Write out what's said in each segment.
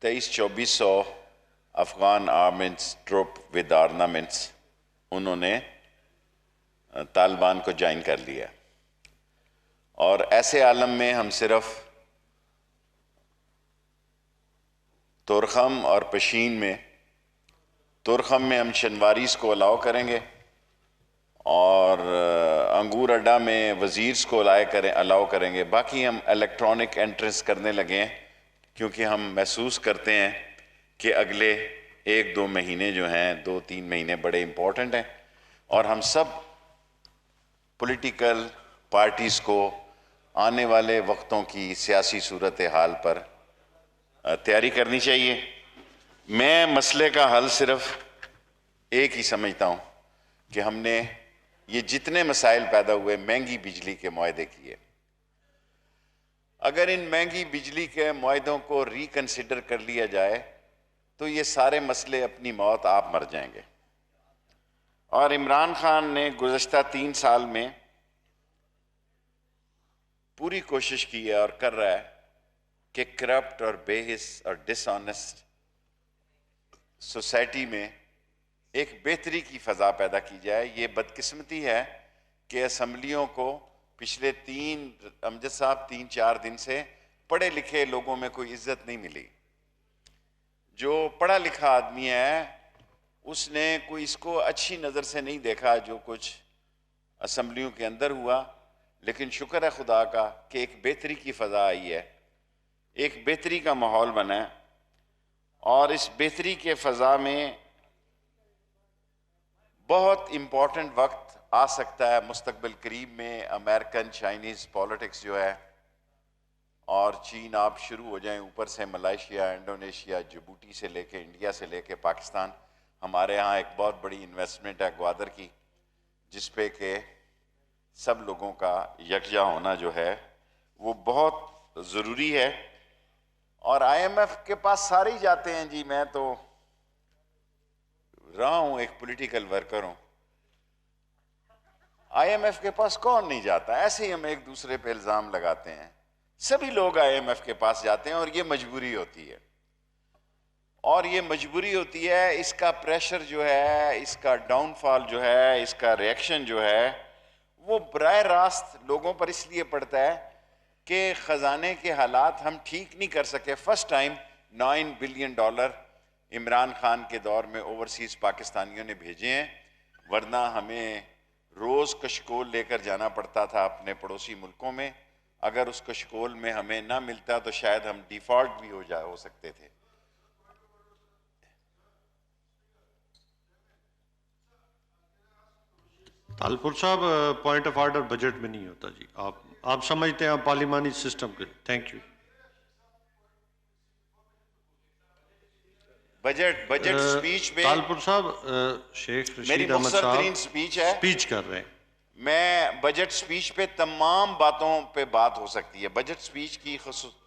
2300-2400 Afghan آرمنٹس troupe with ornaments انہوں نے طالبان کو جوائن کر لیا، اور ایسے عالم میں ہم صرف تورخم اور پشین میں، تورخم میں ہم شنواریز کو الاؤ کریں گے اور انگور اڈا میں وزیرز کو الاؤ کریں گے، باقی ہم الیکٹرانک انٹرنس کرنے لگے ہیں کیونکہ ہم محسوس کرتے ہیں کہ اگلے 1-2 مہینے جو ہیں 2-3 مہینے بڑے امپورٹنٹ ہیں، اور ہم سب پولیٹیکل پارٹیز کو آنے والے وقتوں کی سیاسی صورتحال پر تیاری کرنی چاہیے۔ میں مسئلے کا حل صرف ایک ہی سمجھتا ہوں کہ ہم نے یہ جتنے مسائل پیدا ہوئے مہنگی بجلی کے معاہدے کیے، اگر ان مہنگی بجلی کے معاہدوں کو ریکنسیڈر کر لیا جائے تو یہ سارے مسئلے اپنی موت آپ مر جائیں گے۔ اور عمران خان نے گزشتہ 3 سال میں پوری کوشش کی ہے اور کر رہا ہے کہ کرپٹ اور بے حس اور ڈس آنیسٹ سوسائٹی میں ایک بہتری کی فضا پیدا کی جائے۔ یہ بدقسمتی ہے کہ اسمبلیوں کو پچھلے امجد صاحب 3-4 دن سے پڑھے لکھے لوگوں میں کوئی عزت نہیں ملی۔ جو پڑھا لکھا آدمی ہے اس نے کوئی اس کو اچھی نظر سے نہیں دیکھا جو کچھ اسمبلیوں کے اندر ہوا، لیکن شکر ہے خدا کا کہ ایک بہتری کی فضا آئی ہے، ایک بہتری کا ماحول بنا ہے، اور اس بہتری کے فضا میں بہت امپورٹنٹ وقت آ سکتا ہے مستقبل قریب میں۔ امریکن چائنیز پالیٹکس جو ہے، اور چین آپ شروع ہو جائیں اوپر سے ملائیشیا، انڈونیشیا، جبوٹی سے لے کے انڈیا سے لے کے پاکستان، ہمارے ہاں ایک بہت بڑی انویسٹمنٹ ہے گوادر کی، جس پہ کہ سب لوگوں کا یکجا ہونا جو ہے وہ بہت ضروری ہے۔ اور آئی ایم ایف کے پاس سارے ہی جاتے ہیں جی، میں تو رہا ہوں ایک پولیٹیکل ورکر ہوں، آئی ایم ایف کے پاس کون نہیں جاتا؟ ایسے ہی ہم ایک دوسرے پہ الزام لگاتے ہیں، سبھی لوگ آئی ایم ایف کے پاس جاتے ہیں، اور یہ مجبوری ہوتی ہے، اور یہ مجبوری ہوتی ہے۔ اس کا پریشر جو ہے، اس کا ڈاؤن فال جو ہے، اس کا ریئیکشن جو ہے وہ براہ راست لوگوں پر اس لیے پڑتا ہے کہ خزانے کے حالات ہم ٹھیک نہیں کر سکے۔ First time $9 billion Imran Khan کے دور میں اوورسیز پاکستانیوں نے بھیجے ہیں، ورنہ ہمیں روز کشکول لے کر جانا پڑتا تھا اپنے پڑوسی ملکوں میں۔ اگر اس کشکول میں ہمیں نہ ملتا تو شاید ہم ڈیفالٹ بھی ہو سکتے تھے۔ طالپور صاحب، پوائنٹ آف آرڈر بجٹ میں نہیں ہوتا جی، آپ سمجھتے ہیں آپ پارلیمانی سسٹم کے۔ Thank you. بجٹ سپیچ میں طالپور صاحب، شیخ رشید احمد مختصر صاحب ترین سپیچ ہے، سپیچ کر رہے ہیں۔ میں بجٹ سپیچ پہ تمام باتوں پہ بات ہو سکتی ہے، بجٹ سپیچ کی خصوص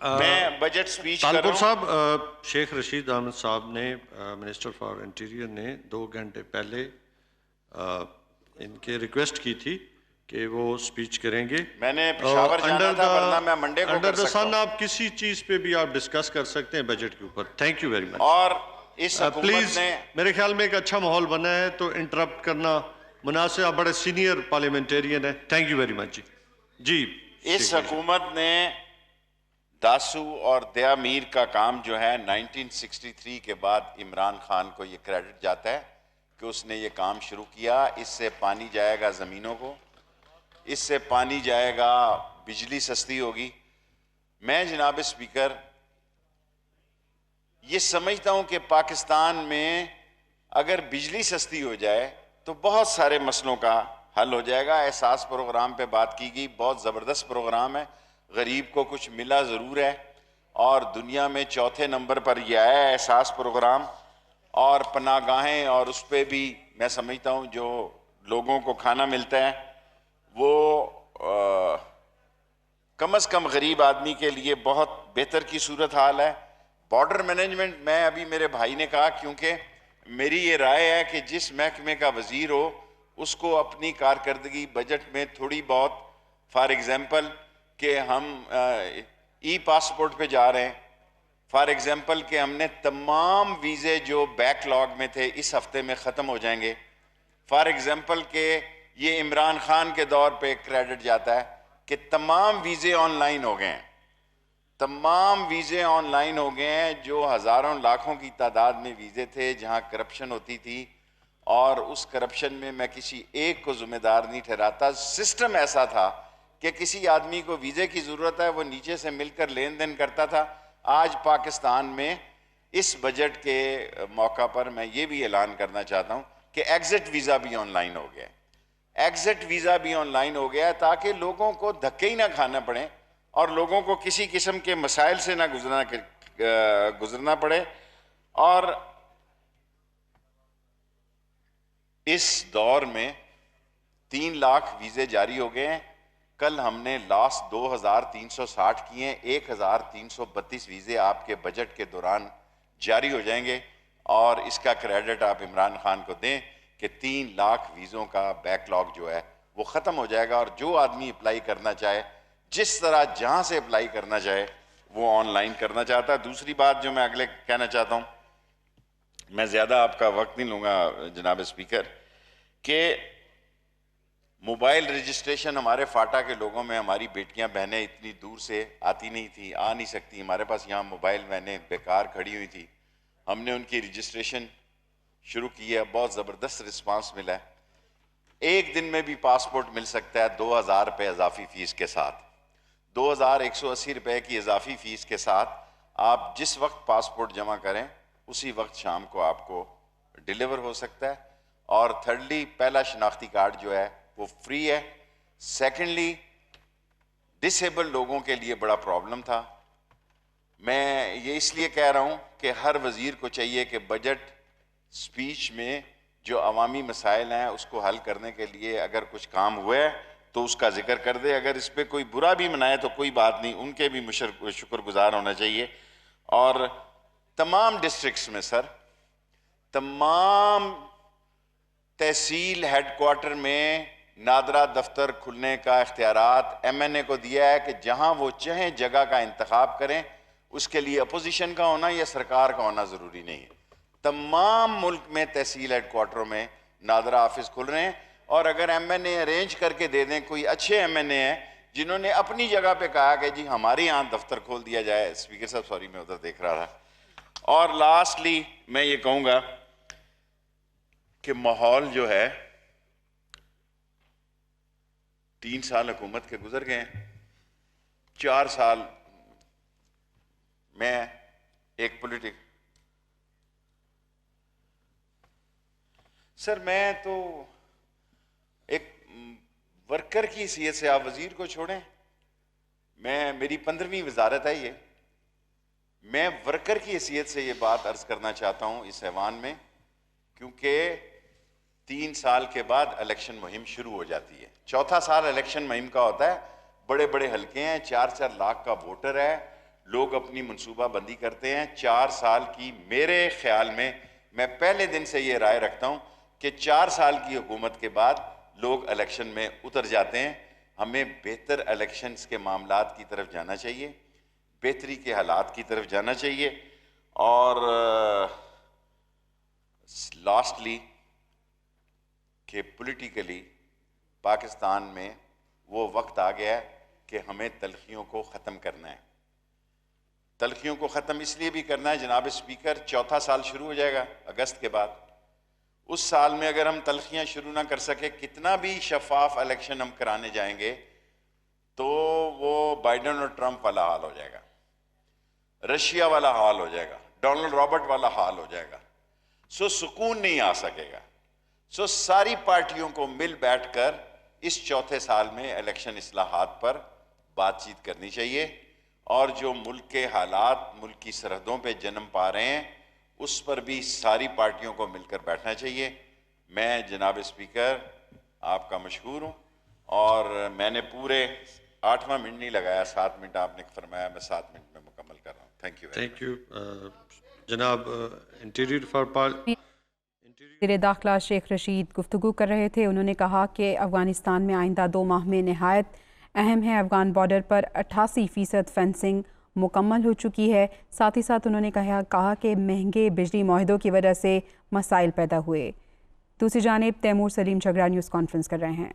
میں بجٹ سپیچ کر رہا طالپور ہوں۔ صاحب، شیخ رشید احمد صاحب نے، منسٹر فار انٹیریئر نے 2 گھنٹے پہلے ان کے ریکویسٹ کی تھی کہ وہ سپیچ کریں گے۔ میں نے پشاور جانا تھا، ورنہ میں منڈے کو کر سکتا ہوں۔ آپ کسی چیز پہ بھی آپ ڈسکس کر سکتے ہیں بجٹ کے اوپر۔ Thank you very much. اور اس حکومت پلیز، نے میرے خیال میں ایک اچھا ماحول بنا ہے تو انٹرپٹ کرنا مناسب، آپ بڑے سینئر پارلیمنٹیرین ہیں۔ تھینک یو ویری مچ جی۔ اس حکومت نے داسو اور دیا میر کا کام جو ہے 1963 کے بعد عمران خان کو یہ کریڈٹ جاتا ہے کہ اس نے یہ کام شروع کیا۔ اس سے پانی جائے گا زمینوں کو، اس سے پانی جائے گا، بجلی سستی ہوگی۔ میں جناب اسپیکر یہ سمجھتا ہوں کہ پاکستان میں اگر بجلی سستی ہو جائے تو بہت سارے مسئلوں کا حل ہو جائے گا۔ احساس پروگرام پہ بات کی گئی، بہت زبردست پروگرام ہے، غریب کو کچھ ملا ضرور ہے، اور دنیا میں 4تھے نمبر پر یہ آیا ہے احساس پروگرام۔ اور پناہ گاہیں، اور اس پہ بھی میں سمجھتا ہوں جو لوگوں کو کھانا ملتا ہے وہ کم از کم غریب آدمی کے لیے بہت بہتر کی صورتحال ہے۔ بارڈر مینجمنٹ، میں ابھی میرے بھائی نے کہا، کیونکہ میری یہ رائے ہے کہ جس محکمے کا وزیر ہو اس کو اپنی کارکردگی بجٹ میں تھوڑی بہت، فار ایگزامپل کہ ہم ای پاسپورٹ پہ جا رہے ہیں. فار ایگزامپل کہ ہم نے تمام ویزے جو بیک لاگ میں تھے اس ہفتے میں ختم ہو جائیں گے. فار ایگزامپل کہ یہ عمران خان کے دور پہ کریڈٹ جاتا ہے کہ تمام ویزے آن لائن ہو گئے ہیں. تمام ویزے آن لائن ہو گئے ہیں. جو ہزاروں لاکھوں کی تعداد میں ویزے تھے جہاں کرپشن ہوتی تھی، اور اس کرپشن میں میں کسی ایک کو ذمہ دار نہیں ٹھہراتا. سسٹم ایسا تھا کہ کسی آدمی کو ویزے کی ضرورت ہے وہ نیچے سے مل کر لین دین کرتا تھا. آج پاکستان میں اس بجٹ کے موقع پر میں یہ بھی اعلان کرنا چاہتا ہوں کہ ایگزٹ ویزا بھی آن لائن ہو گیا ہے. ایگزٹ ویزا بھی آن لائن ہو گیا ہے تاکہ لوگوں کو دھکے ہی نہ کھانا پڑے اور لوگوں کو کسی قسم کے مسائل سے نہ گزرنا پڑے. اور اس دور میں 3 لاکھ ویزے جاری ہو گئے ہیں. کل ہم نے لاسٹ 2360 کیے ہیں. 1332 ویزے آپ کے بجٹ کے دوران جاری ہو جائیں گے، اور اس کا کریڈٹ آپ عمران خان کو دیں کہ 3 لاکھ ویزوں کا بیک لاگ جو ہے وہ ختم ہو جائے گا. اور جو آدمی اپلائی کرنا چاہے جس طرح جہاں سے اپلائی کرنا چاہے وہ آن لائن کرنا چاہتا ہے. دوسری بات جو میں اگلے کہنا چاہتا ہوں، میں زیادہ آپ کا وقت نہیں لوں گا جناب اسپیکر، کہ موبائل رجسٹریشن ہمارے فاٹا کے لوگوں میں ہماری بیٹیاں بہنیں اتنی دور سے آتی نہیں تھی، آ نہیں سکتی. ہمارے پاس یہاں موبائل وینیں بیکار کھڑی ہوئی تھی. ہم نے ان کی رجسٹریشن شروع کی ہے. بہت زبردست رسپانس ملا ہے. ایک دن میں بھی پاسپورٹ مل سکتا ہے 2000 روپے اضافی فیس کے ساتھ. 2180 روپے کی اضافی فیس کے ساتھ آپ جس وقت پاسپورٹ جمع کریں اسی وقت شام کو آپ کو ڈیلیور ہو سکتا ہے. اور تھرڈلی، پہلا شناختی کارڈ جو ہے وہ فری ہے. سیکنڈلی، ڈسیبل لوگوں کے لیے بڑا پرابلم تھا. میں یہ اس لیے کہہ رہا ہوں کہ ہر وزیر کو چاہیے کہ بجٹ سپیچ میں جو عوامی مسائل ہیں اس کو حل کرنے کے لیے اگر کچھ کام ہوا ہے تو اس کا ذکر کر دے. اگر اس پہ کوئی برا بھی منائے تو کوئی بات نہیں، ان کے بھی شکر گزار ہونا چاہیے. اور تمام ڈسٹرکٹس میں سر، تمام تحصیل ہیڈ کوارٹر میں نادرہ دفتر کھلنے کا اختیارات ایم این اے کو دیا ہے کہ جہاں وہ چاہیں جگہ کا انتخاب کریں. اس کے لیے اپوزیشن کا ہونا یا سرکار کا ہونا ضروری نہیں ہے. تمام ملک میں تحصیل ہیڈ کوارٹروں میں نادرہ آفس کھل رہے ہیں. اور اگر ایم این اے ارینج کر کے دے دیں، کوئی اچھے ایم این اے ہیں جنہوں نے اپنی جگہ پہ کہا کہ جی ہمارے یہاں دفتر کھول دیا جائے. اسپیکر صاحب سوری میں ادھر دیکھ رہا تھا. اور لاسٹلی میں یہ کہوں گا کہ ماحول جو ہے 3 سال حکومت کے گزر گئے ہیں. 4 سال میں ایک سر میں تو ایک ورکر کی حیثیت سے، آپ وزیر کو چھوڑیں، میری 15ویں وزارت ہے یہ، میں ورکر کی حیثیت سے یہ بات عرض کرنا چاہتا ہوں اس ایوان میں، کیونکہ 3 سال کے بعد الیکشن مہم شروع ہو جاتی ہے. چوتھا سال الیکشن مہم کا ہوتا ہے. بڑے بڑے حلقے ہیں، 4 لاکھ کا ووٹر ہے، لوگ اپنی منصوبہ بندی کرتے ہیں. 4 سال کی، میرے خیال میں پہلے دن سے یہ رائے رکھتا ہوں کہ 4 سال کی حکومت کے بعد لوگ الیکشن میں اتر جاتے ہیں. ہمیں بہتر الیکشنز کے معاملات کی طرف جانا چاہیے، بہتری کے حالات کی طرف جانا چاہیے. اور لاسٹلی کہ پولیٹیکلی پاکستان میں وہ وقت آ گیا ہے کہ ہمیں تلخیوں کو ختم کرنا ہے. تلخیوں کو ختم اس لیے بھی کرنا ہے جناب اسپیکر، چوتھا سال شروع ہو جائے گا اگست کے بعد. اس سال میں اگر ہم تلخیاں شروع نہ کر سکے، کتنا بھی شفاف الیکشن ہم کرانے جائیں گے تو وہ بائیڈن اور ٹرمپ والا حال ہو جائے گا، رشیا والا حال ہو جائے گا، ڈونلڈ رابرٹ والا حال ہو جائے گا. سکون نہیں آ سکے گا. ساری پارٹیوں کو مل بیٹھ کر اس چوتھے سال میں الیکشن اصلاحات پر بات چیت کرنی چاہیے. اور جو ملک کے حالات ملک کی سرحدوں پہ جنم پا رہے ہیں اس پر بھی ساری پارٹیوں کو مل کر بیٹھنا چاہیے. میں جناب اسپیکر آپ کا مشکور ہوں، اور میں نے پورے 8واں منٹ نہیں لگایا، 7 منٹ آپ نے فرمایا، میں 7 منٹ میں مکمل کر رہا ہوں. Thank you. جناب انٹیریئر وزیر داخلہ شیخ رشید گفتگو کر رہے تھے. انہوں نے کہا کہ افغانستان میں آئندہ 2 ماہ میں نہایت اہم ہے افغان بارڈر پر 88% فینسنگ مکمل ہو چکی ہے. ساتھ ہی ساتھ انہوں نے کہا کہ مہنگے بجلی معاہدوں کی وجہ سے مسائل پیدا ہوئے. دوسری جانب تیمور سلیم جھگڑا نیوز کانفرنس کر رہے ہیں.